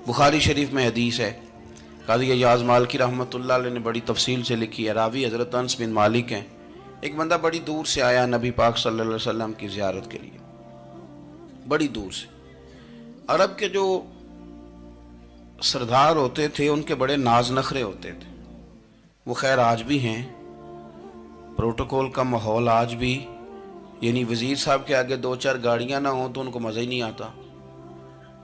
बुखारी शरीफ में हदीस है, काज़ी अय्याज़ मालिकी रहमतुल्लाह अलैह ने बड़ी तफसील से लिखी है। रावी हज़रत अनस बिन मालिक हैं। एक बंदा बड़ी दूर से आया नबी पाक सल्लल्लाहु अलैहि वसल्लम की ज़ियारत के लिए, बड़ी दूर से। अरब के जो सरदार होते थे उनके बड़े नाज नखरे होते थे। वो खैर आज भी हैं, प्रोटोकॉल का माहौल आज भी, यानी वज़ीर साहब के आगे दो चार गाड़ियाँ ना हों तो उनको मज़ा ही नहीं आता।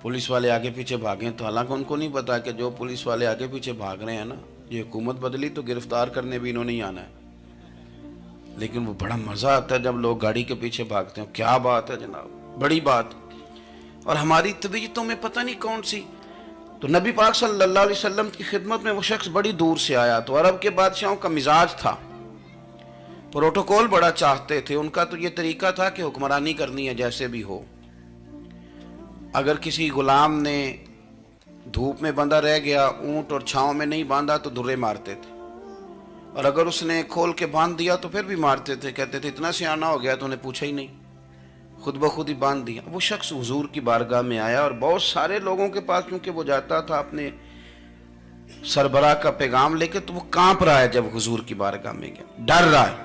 पुलिस वाले आगे पीछे भागें तो हालांकि उनको नहीं पता कि जो पुलिस वाले आगे पीछे भाग रहे हैं ना, ये हुकूमत बदली तो गिरफ्तार करने भी इन्होंने ही आना है। लेकिन वो बड़ा मज़ा आता है जब लोग गाड़ी के पीछे भागते हैं। क्या बात है जनाब, बड़ी बात। और हमारी तबीयतों में पता नहीं कौन सी। तो नबी पाक सल्लल्लाहु अलैहि वसल्लम की खिदमत में वो शख्स बड़ी दूर से आया। तो अरब के बादशाहों का मिजाज था, प्रोटोकॉल बड़ा चाहते थे। उनका तो ये तरीका था कि हुक्मरानी करनी है जैसे भी हो। अगर किसी गुलाम ने धूप में बंधा रह गया, ऊंट और छांव में नहीं बांधा तो दुर्रे मारते थे, और अगर उसने खोल के बांध दिया तो फिर भी मारते थे। कहते थे इतना सियाना हो गया तो उन्हें पूछा ही नहीं, खुद ब खुद ही बांध दिया। वो शख्स हुजूर की बारगाह में आया और बहुत सारे लोगों के पास क्योंकि वो जाता था अपने सरबराह का पैगाम लेके, तो वो कांप रहा है जब हुजूर की बारगाह में गया, डर रहा है।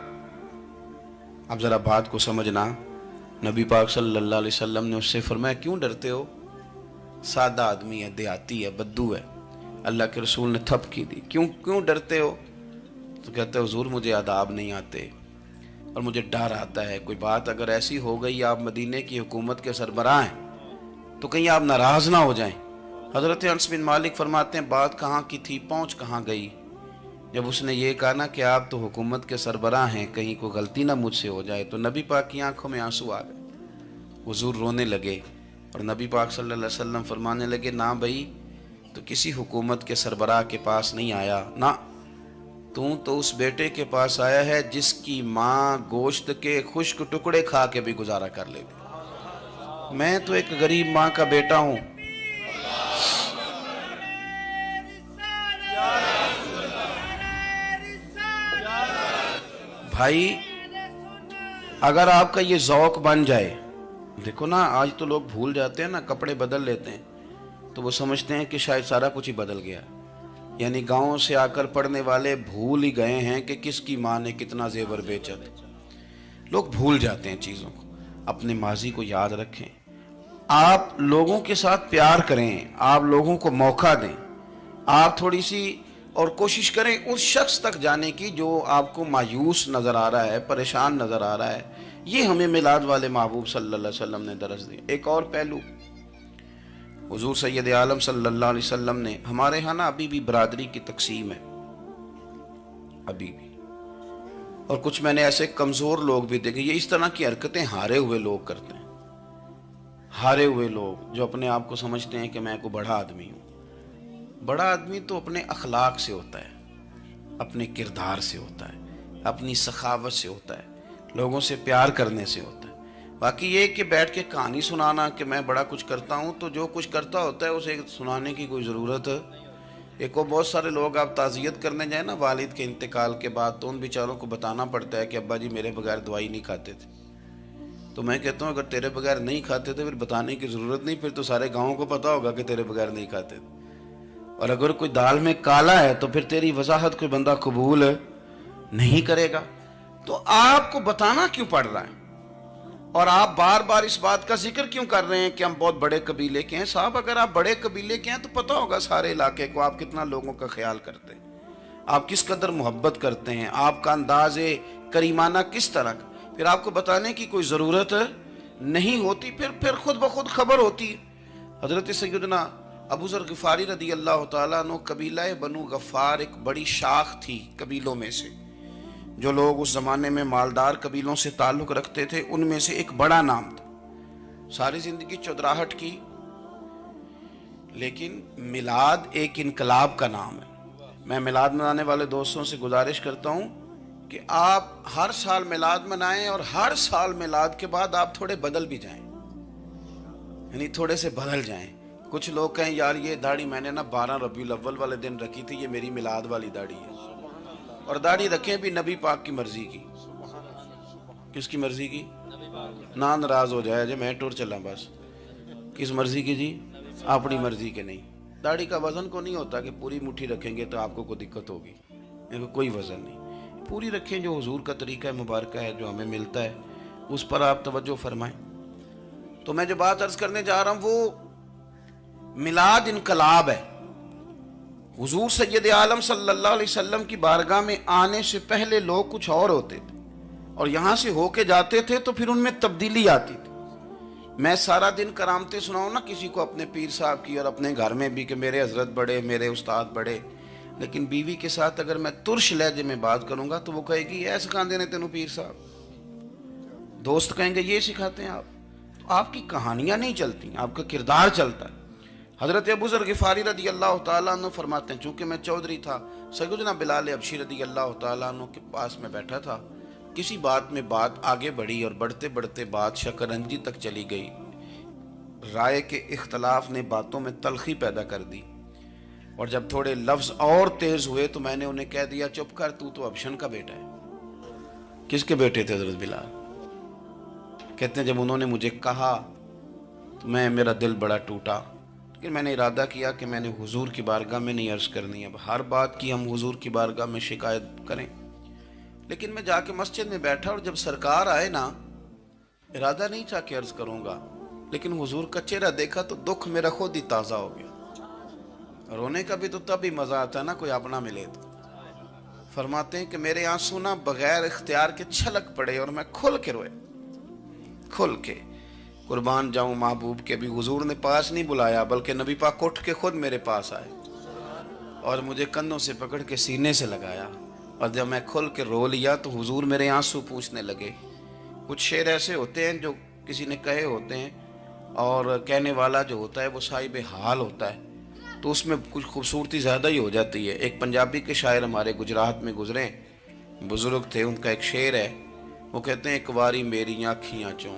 अब जरा बात को समझना, नबी पाक सल्लल्लाहु अलैहि वसल्लम ने उससे फरमाया क्यों डरते हो, सादा आदमी है, देहाती है, बद्दू है। अल्लाह के रसूल ने थपकी दी, क्यों डरते हो? तो कहते हैं हुजूर मुझे आदाब नहीं आते और मुझे डर आता है, कोई बात अगर ऐसी हो गई, आप मदीने की हुकूमत के सरबराह हैं, तो कहीं आप नाराज ना हो जाएं। हज़रत अनस बिन मालिक फरमाते हैं बात कहाँ की थी, पहुँच कहाँ गई। जब उसने ये कहा ना कि आप तो हुकूमत के सरबराह हैं, कहीं कोई गलती ना मुझसे हो जाए, तो नबी पाक की आंखों में आंसू आ गए। हुजूर रोने लगे और नबी पाक सल्लल्लाहु अलैहि वसल्लम फरमाने लगे ना भाई, तो किसी हुकूमत के सरबराह के पास नहीं आया ना, तू तो उस बेटे के पास आया है जिसकी माँ गोश्त के खुश्क टुकड़े खा के भी गुजारा कर ले। मैं तो एक गरीब माँ का बेटा हूँ। भाई अगर आपका ये ज़ौक बन जाए, देखो ना आज तो लोग भूल जाते हैं ना, कपड़े बदल लेते हैं तो वो समझते हैं कि शायद सारा कुछ ही बदल गया। यानी गाँव से आकर पढ़ने वाले भूल ही गए हैं कि किसकी माँ ने कितना जेवर बेचा था। लोग भूल जाते हैं चीज़ों को। अपने माजी को याद रखें, आप लोगों के साथ प्यार करें, आप लोगों को मौका दें, आप थोड़ी सी और कोशिश करें उस शख्स तक जाने की जो आपको मायूस नज़र आ रहा है, परेशान नज़र आ रहा है। ये हमें मिलाद वाले महबूब सल्लल्लाहु अलैहि वसल्लम ने दरस दिया। एक और पहलू, हुजूर सैयद आलम सल्लल्लाहु अलैहि वसल्लम ने, हमारे यहाँ ना अभी भी बरादरी की तकसीम है, अभी भी। और कुछ मैंने ऐसे कमज़ोर लोग भी देखे, ये इस तरह की हरकतें हारे हुए लोग करते हैं। हारे हुए लोग जो अपने आप को समझते हैं कि मैं कोई बड़ा आदमी हूँ। बड़ा आदमी तो अपने अखलाक से होता है, अपने किरदार से होता है, अपनी सखावत से होता है, लोगों से प्यार करने से होता है। बाकी ये कि बैठ के कहानी सुनाना कि मैं बड़ा कुछ करता हूँ, तो जो कुछ करता होता है उसे सुनाने की कोई ज़रूरत है। एक और बहुत सारे लोग आप ताज़ियत करने जाए ना वालिद के इंतकाल के बाद, तो उन बेचारों को बताना पड़ता है कि अब्बा जी मेरे बगैर दवाई नहीं खाते थे। तो मैं कहता हूँ अगर तेरे बगैर नहीं खाते थे फिर बताने की ज़रूरत नहीं, फिर तो सारे गाँव को पता होगा कि तेरे बगैर नहीं खाते थे। और अगर कोई दाल में काला है तो फिर तेरी वजाहत कोई बंदा कबूल नहीं करेगा। तो आपको बताना क्यों पड़ रहा है, और आप बार बार इस बात का जिक्र क्यों कर रहे हैं कि हम बहुत बड़े कबीले के हैं? साहब अगर आप बड़े कबीले के हैं तो पता होगा सारे इलाके को आप कितना लोगों का ख्याल करते हैं, आप किस कदर मोहब्बत करते हैं, आपका अंदाज करीमाना किस तरह का। फिर आपको बताने की कोई ज़रूरत नहीं होती, फिर खुद ब खुद खबर होती। हज़रत सैयदना अबू ज़र ग़िफ़ारी रदी अल्लाह तआला अन्हु, कबीला बनु गफ़ार एक बड़ी शाख थी कबीलों में से। जो लोग उस ज़माने में मालदार कबीलों से ताल्लुक़ रखते थे उनमें से एक बड़ा नाम था। सारी ज़िंदगी चौधराहट की, लेकिन मिलाद एक इनकलाब का नाम है। मैं मिलाद मनाने वाले दोस्तों से गुजारिश करता हूँ कि आप हर साल मिलाद मनाएं, और हर साल मिलाद के बाद आप थोड़े बदल भी जाएं, यानी थोड़े से बदल जाएं। कुछ लोग कहें यार ये दाढ़ी मैंने ना 12 रबीउल अव्वल वाले दिन रखी थी, ये मेरी मिलाद वाली दाढ़ी है। और दाढ़ी रखें भी नबी पाक की मर्जी की। किसकी मर्जी की? ना नाराज हो जाए, मैं टूर चला बस, किस मर्जी की जी, अपनी मर्जी के नहीं। दाढ़ी का वजन को नहीं होता कि पूरी मुट्ठी रखेंगे तो आपको कोई दिक्कत होगी, कोई वजन नहीं, पूरी रखें। जो हुजूर का तरीका है मुबारक है, जो हमें मिलता है, उस पर आप तवज्जो फरमाएं। तो मैं जो बात अर्ज करने जा रहा हूं वो मिलाद इनकलाब है। हुजूर सैयद आलम सल्लल्लाहु अलैहि वसल्लम की बारगाह में आने से पहले लोग कुछ और होते थे, और यहां से होके जाते थे तो फिर उनमें तब्दीली आती थी। मैं सारा दिन करामतें सुनाऊं ना किसी को अपने पीर साहब की, और अपने घर में भी कि मेरे हजरत बड़े, मेरे उस्ताद बड़े, लेकिन बीवी के साथ अगर मैं तुर्श लहजे में बात करूंगा तो वो कहेगी ऐ सिखाते ने तेनू पीर साहब। दोस्त कहेंगे ये सिखाते हैं आप। तो आपकी कहानियां नहीं चलती, आपका किरदार चलता है। हजरत अबू ज़र गिफारी रदी अल्लाह तआला अन्हु फरमाते हैं, चूंकि मैं चौधरी था, सैयदना बिलाल हबशी रदी अल्लाह तआला अन्हु के पास में बैठा था, किसी बात में बात आगे बढ़ी और बढ़ते बढ़ते बात शकरंजी तक चली गई। राय के इख्तलाफ ने बातों में तलखी पैदा कर दी, और जब थोड़े लफ्ज और तेज हुए तो मैंने उन्हें कह दिया, चुप कर, तू तो अबशन का बेटा है। किसके बेटे थे हजरत बिलाल? कहते हैं जब उन्होंने मुझे कहा तो मेरा दिल बड़ा टूटा, लेकिन मैंने इरादा किया कि मैंने हुजूर की बारगाह में नहीं अर्ज करनी। अब हर बात की हम हुजूर की बारगाह में शिकायत करें। लेकिन मैं जाके मस्जिद में बैठा, और जब सरकार आए ना, इरादा नहीं था कि अर्ज करूंगा, लेकिन हुजूर का चेहरा देखा तो दुख मेरा खुद ही ताज़ा हो गया। रोने का भी तो तब ही मज़ा आता है ना कोई अपना मिले तो। फरमाते हैं कि मेरे आंसू ना बगैर इख्तियार के छलक पड़े, और मैं खुल के रोए, खुल के। कुर्बान जाऊं महबूब के भी हुजूर ने पास नहीं बुलाया, बल्कि नबी पाक उठ के खुद मेरे पास आए और मुझे कंधों से पकड़ के सीने से लगाया, और जब मैं खुल के रो लिया तो हुजूर मेरे आंसू पूछने लगे। कुछ शेर ऐसे होते हैं जो किसी ने कहे होते हैं, और कहने वाला जो होता है वो साहिब हाल होता है, तो उसमें कुछ खूबसूरती ज़्यादा ही हो जाती है। एक पंजाबी के शायर हमारे गुजरात में गुजरे, बुजुर्ग थे, उनका एक शेर है, वो कहते हैं, एक वारी मेरी आँखियाँ चों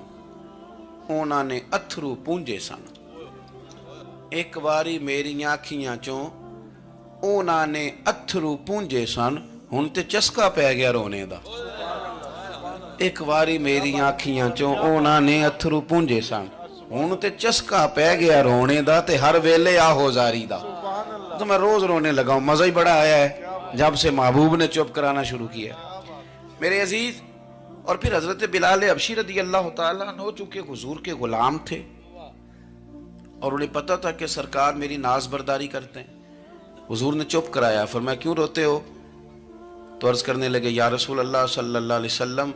ਉਹਨਾਂ ਨੇ अथरू पूंजे सन, एक वारी मेरियां अखियां चों ਉਹਨਾਂ ਨੇ अथरू पूंजे सन, हुण ते चस्का पै गया रोने दा। एक वारी मेरियां अखियां चों ਉਹਨਾਂ ने अथरू पूंजे सन, हुण ते चस्का पै गया रोने दा, ते हर वेले आहो जारी दा। तो मैं रोज रोने लगा हूं, मजा ही बड़ा आया है जब से महबूब ने चुप कराना शुरू किया मेरे अजीज। और फिर हजरत बिलाल हबशी रदी अल्लाह तआला अन्हु चूंकि हुजूर के गुलाम थे, और उन्हें पता था कि सरकार मेरी नाज बर्दारी करते हैं, हुजूर ने चुप कराया। फरमाया क्यों रोते हो? तो अर्ज करने लगे, या रसूल अल्लाह सल्लल्लाहु अलैहि वसल्लम,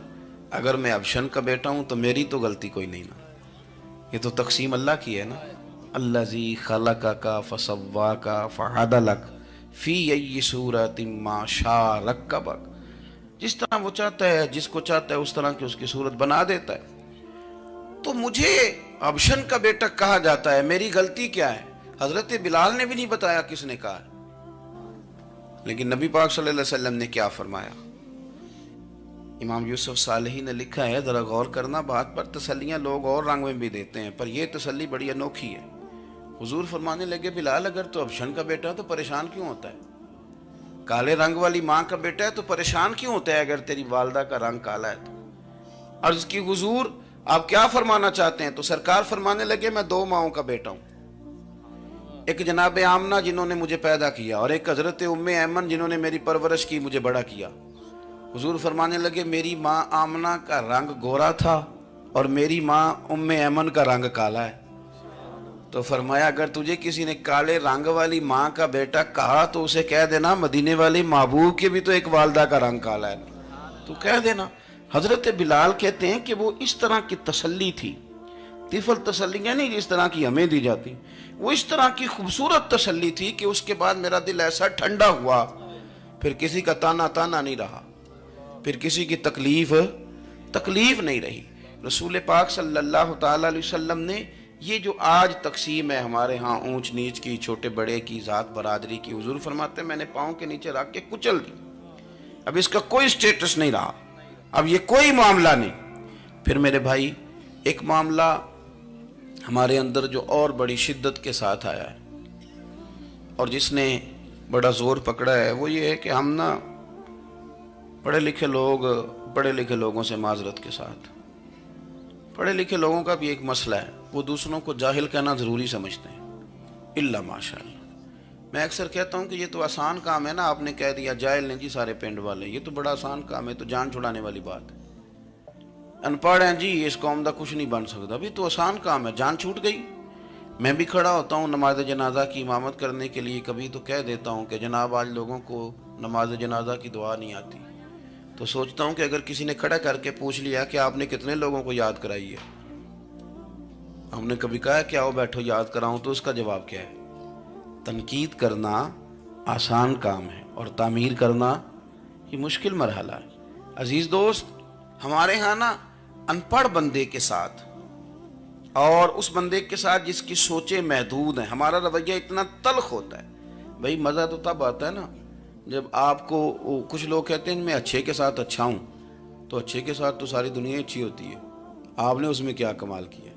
अगर मैं अबशन का बेटा हूं तो मेरी तो गलती कोई नहीं ना, ये तो तकसीम अल्लाह की है ना। अल्लज़ी खलक़का फसव्वाका फअदलक फी अय्यि सूरतिन मा शाअ रक्कबक, जिस तरह वो चाहता है, जिसको चाहता है उस तरह की उसकी सूरत बना देता है। तो मुझे अबशन का बेटा कहा जाता है, मेरी गलती क्या है? हजरत बिलाल ने भी नहीं बताया किसने कहा है, लेकिन नबी पाक सल्लल्लाहु अलैहि वसल्लम ने क्या फरमाया। इमाम यूसुफ सालेही ने लिखा है, जरा गौर करना बात पर, तसल्लियां लोग और रंग में भी देते हैं, पर यह तसल्ली बड़ी अनोखी है। हुजूर फरमाने लगे, बिलाल अगर तो अबशन का बेटा तो परेशान क्यों होता है? काले रंग वाली माँ का बेटा है तो परेशान क्यों होता है अगर तेरी वालदा का रंग काला है तो? अर्ज की, हुजूर आप क्या फरमाना चाहते हैं? तो सरकार फरमाने लगे, मैं दो माओं का बेटा हूं, एक जनाब आमना जिन्होंने मुझे पैदा किया, और एक हजरत उम्मे ऐमन जिन्होंने मेरी परवरिश की, मुझे बड़ा किया। हुजूर फरमाने लगे, मेरी माँ आमना का रंग गोरा था और मेरी माँ उम्मे ऐमन का रंग काला है। तो फरमाया, अगर तुझे किसी ने काले रंग वाली माँ का बेटा कहा तो उसे कह देना, मदीने वाली महबूब के भी तो एक वालदा का रंग काला है, तो कह देना। हजरत बिलाल कहते हैं कि वो इस तरह की तसल्ली थी, तिफल तसल्लियाँ नहीं जिस तरह की हमें दी जाती, वो इस तरह की खूबसूरत तसल्ली थी कि उसके बाद मेरा दिल ऐसा ठंडा हुआ, फिर किसी का ताना ताना नहीं रहा, फिर किसी की तकलीफ नहीं रही। रसूल पाक सल्लल्लाहु ताला अलैहि वसल्लम ने ये जो आज तकसीम है हमारे यहाँ ऊंच नीच की, छोटे बड़े की, जात बरादरी की, हुजूर फरमाते मैंने पाँव के नीचे रख के कुचल दी, अब इसका कोई स्टेटस नहीं रहा, अब ये कोई मामला नहीं। फिर मेरे भाई एक मामला हमारे अंदर जो और बड़ी शिद्दत के साथ आया है और जिसने बड़ा जोर पकड़ा है, वो ये है कि हम ना पढ़े लिखे लोगों से माजरत के साथ پڑھے لکھے لوگوں کا بھی ایک مسئلہ ہے، وہ دوسروں کو جاہل کہنا ضروری سمجھتے ہیں، الا ماشاء اللہ۔ میں اکثر کہتا ہوں کہ یہ تو آسان کام ہے نا، آپ نے کہہ دیا جاہل نہیں جی سارے پنڈ والے، یہ تو بڑا آسان کام ہے، تو جان چھڑانے والی بات ہے۔ ان پڑھ ہیں جی اس قوم دا کچھ نہیں بن سکتا، بھی تو آسان کام ہے، جان چھوٹ گئی۔ میں بھی کھڑا ہوتا ہوں نماز جنازہ کی امامت کرنے کے لیے، کبھی تو کہہ دیتا ہوں کہ جناب آج لوگوں کو نماز جنازہ کی دعا نہیں آتی، تو سوچتا ہوں کہ اگر کسی نے کھڑا کر کے پوچھ لیا کہ آپ نے کتنے لوگوں کو یاد کرائی ہے، ہم نے کبھی کہا کہ آؤ بیٹھو یاد کراؤں، تو اس کا جواب کیا ہے؟ تنقید کرنا آسان کام ہے اور تعمیر کرنا یہ مشکل مرحلہ ہے۔ عزیز دوست، ہمارے ہاں نا ان پڑھ بندے کے ساتھ اور اس بندے کے ساتھ جس کی سوچیں محدود ہیں، ہمارا رویہ اتنا تلخ ہوتا ہے۔ بھئی مزہ تو تب آتا ہے نا جب آپ کو، کچھ لوگ کہتے ہیں میں اچھے کے ساتھ اچھا ہوں، تو اچھے کے ساتھ تو ساری دنیا اچھی ہوتی ہے، آپ نے اس میں کیا کمال کیا؟